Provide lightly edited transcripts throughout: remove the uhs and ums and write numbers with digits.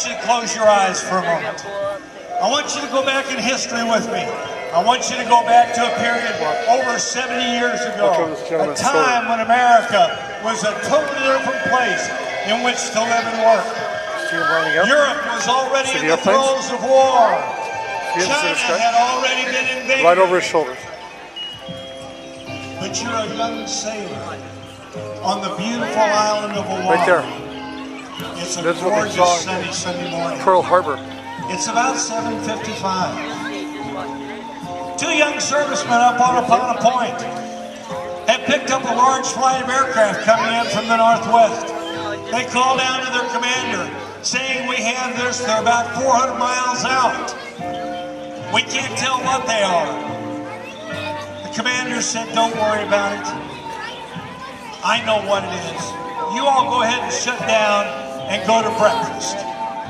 you to close your eyes for a moment. I want you to go back in history with me. I want you to go back to a period over 70 years ago, a time when America was a totally different place in which to live and work. Europe was already in the throes of war. China had already been invaded. Right over his shoulder. But you're a young sailor on the beautiful island of Oahu. Right there. It's a gorgeous sunny Sunday morning. Pearl Harbor. It's about 7:55. Two young servicemen up on a point had picked up a large flight of aircraft coming in from the northwest. They called down to their commander saying, we have this, they're about 400 miles out. We can't tell what they are. The commander said, don't worry about it. I know what it is. You all go ahead and shut down and go to breakfast.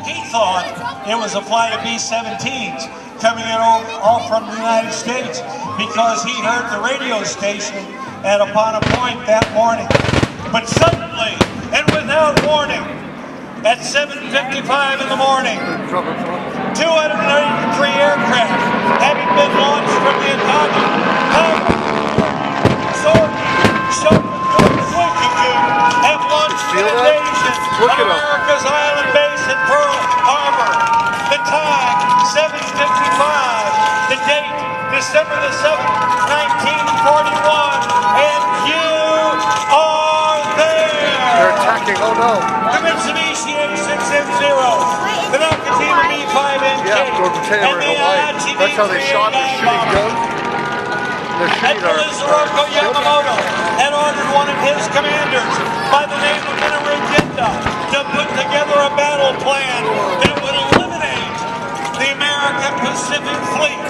He thought it was a flight of B-17s coming in all from the United States because he heard the radio station at Upon a Point that morning. But suddenly, and without warning, at 7:55 in the morning, 283 aircraft, having been launched from the Italian have launched an invasion of America's island base at Pearl Harbor. The time, 7:55. The date, December the 7th, 1941. And you are there. They're attacking, oh no. The Mitsubishi A6M0, the Nakajima B5NK, and the IATV. That's how they shot the shooting gun. And Yamamoto had ordered one of his commanders by the name of Int'l to put together a battle plan that would eliminate the American Pacific Fleet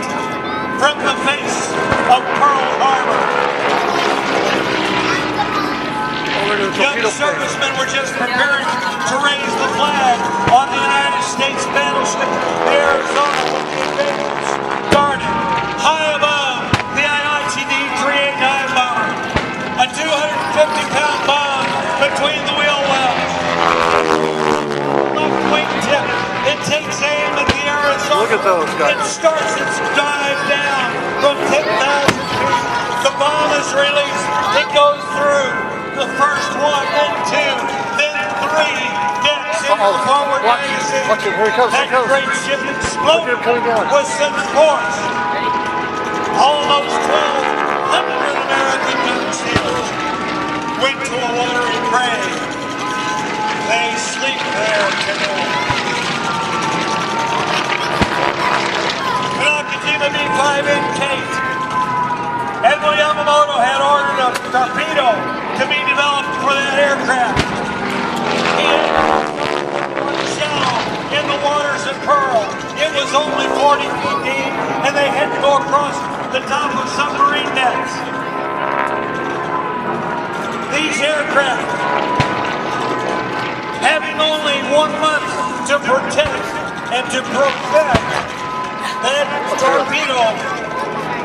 from the face of Pearl Harbor. Young servicemen were just preparing to raise the flag on the United States battleship Arizona when the invaders started high above the IATV 389 bomber, a 250-pound bomb between the wheel wells. Left wing tip, it takes aim at the Arizona. Look at those guys. It starts its dive down from 10,000 feet. The bomb is released. It goes through the first one, then two, then three decks into the forward magazine. Watch it, here he comes, That great ship exploded with such force. Almost 1,200 American young sailors went to a watery grave. They sleep there today. The Nakajima B5NK. Admiral Yamamoto had ordered a torpedo to be developed for that aircraft. He had shallow in the waters of Pearl. It was only 40 feet deep, and they had to go across the top of submarine decks. These aircraft, having only 1 month to protect and to perfect that torpedo,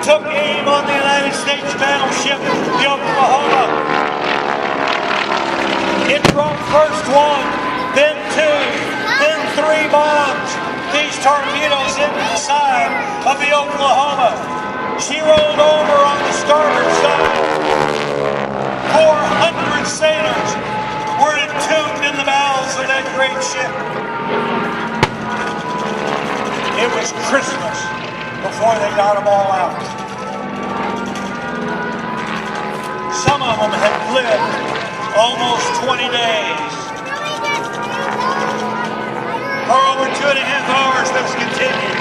took aim on the United States battleship, the Oklahoma. It dropped first one, then two, then three bombs. These torpedoes into the side of the Oklahoma. She rolled over on the starboard side. 400 sailors were entombed in the bowels of that great ship. It was Christmas before they got them all out. Some of them had lived almost 20 days. For over 2.5 hours, this continued.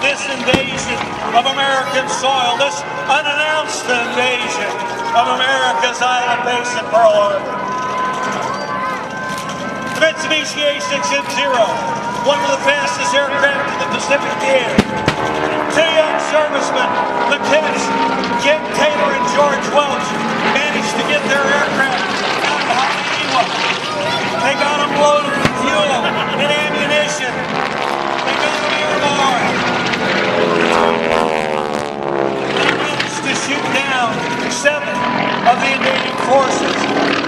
This invasion of American soil, this unannounced invasion of America's island base at Pearl Harbor. The Mitsubishi A6M0, one of the fastest aircraft in the Pacific air. Two young servicemen, Lieutenants Ken Taylor and George Welch, managed to get their aircraft out of Hawaii. They got them loaded with fuel and ammunition. They got them airborne. They managed to shoot down 7 of the invading forces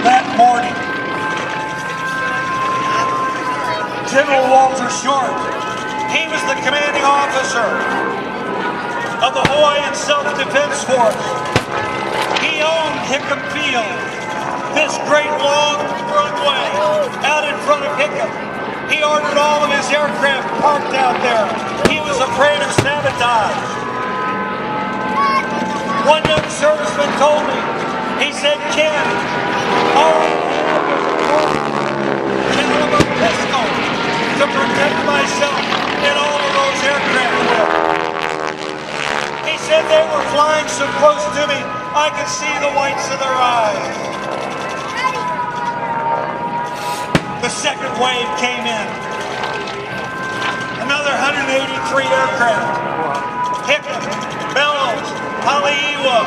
that morning. General Admiral Walter Short. He was the commanding officer of the Hawaiian Self-Defense Force. He owned Hickam Field, this great long runway out in front of Hickam. He ordered all of his aircraft parked out there. He was afraid of sabotage. One young serviceman told me, he said, Ken, all I had was a pistol to protect myself in all of those aircraft with. He said they were flying so close to me, I could see the whites of their eyes. The second wave came in. Another 183 aircraft. Hickam, Bellows, Haleiwa,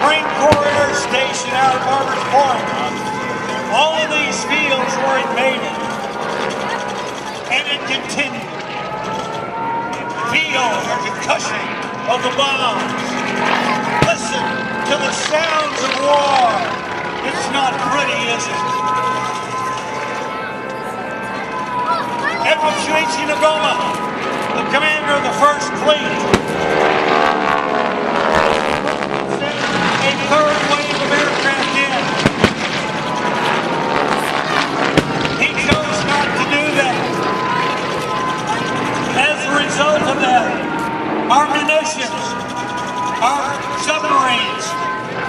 Marine Corps Air Station out of Harbor's Point. All of these fields were invaded. And it continued. Feel the concussion of the bombs. Listen to the sounds of war. It's not pretty, is it? Admiral Shuichi Nagoma, the commander of the First Fleet, sent a third wave of aircraft in. He chose not to do that. As a result of that, our munitions, our submarines,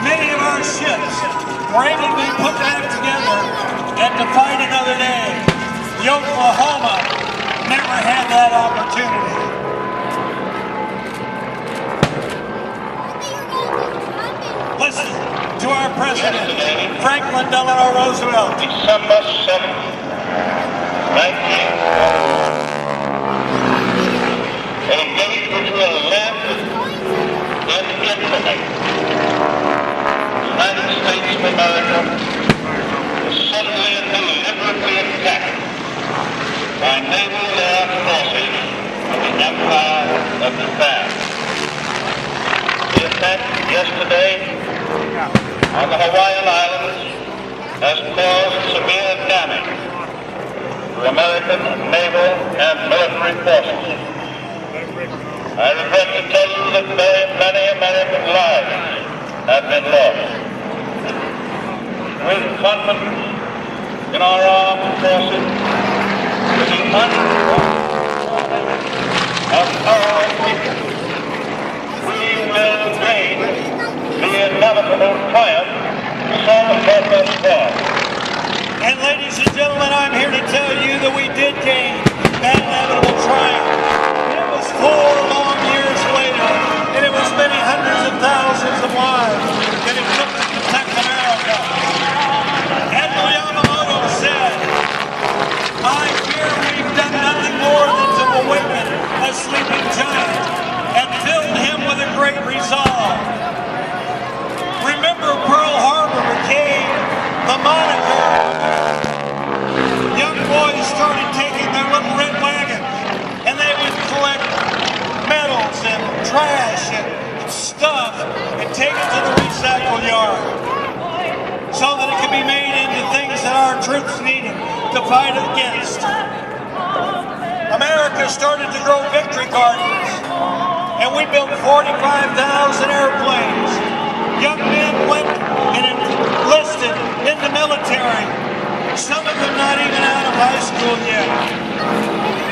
many of our ships were able to be put back together and to fight another day. The Oklahoma never had that opportunity. Listen to our president, Franklin Delano Roosevelt. December 7th, 1940. A date which will live in infamy. The United States of America was suddenly and deliberately attacked by naval air forces of the Empire of Japan. The attack yesterday on the Hawaiian Islands has caused severe damage to American naval and military forces. I regret to tell you that very many American lives have been lost. With confidence in our armed forces, with the of our people, we will gain the inevitable triumph some of us fought. And ladies and gentlemen, I'm here to tell you that we did gain that inevitable triumph. It was 4 long years later, and it was many hundreds of thousands of lives that it took to protect America. Admiral Yamamoto said, I fear we've done nothing more than to awaken a sleeping giant and filled him with a great resolve. Remember, Pearl Harbor became the moniker. Young boys started taking their little red wagon and they would collect metals and trash and stuff and take it to the recycle yard so that it could be made into things that our troops needed to fight against. America started to grow victory gardens, and we built 45,000 airplanes. Young men went and enlisted in the military, some of them not even out of high school yet.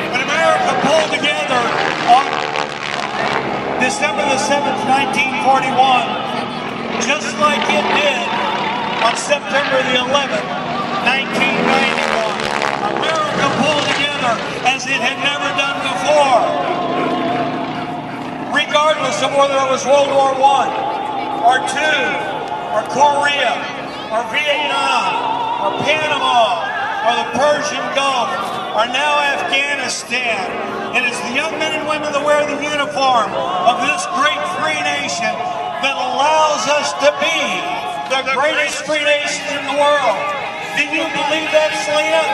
When America pulled together on December the 7th, 1941, just like it did on September the 11th, 1991, America pulled together as it had never done before. Regardless of whether it was World War I, or II, or Korea, or Vietnam, or Panama, or the Persian Gulf, or now Afghanistan. It is the young men and women that wear the uniform of this great free nation that allows us to be the greatest free nation in the world. Do you believe that, Salinas?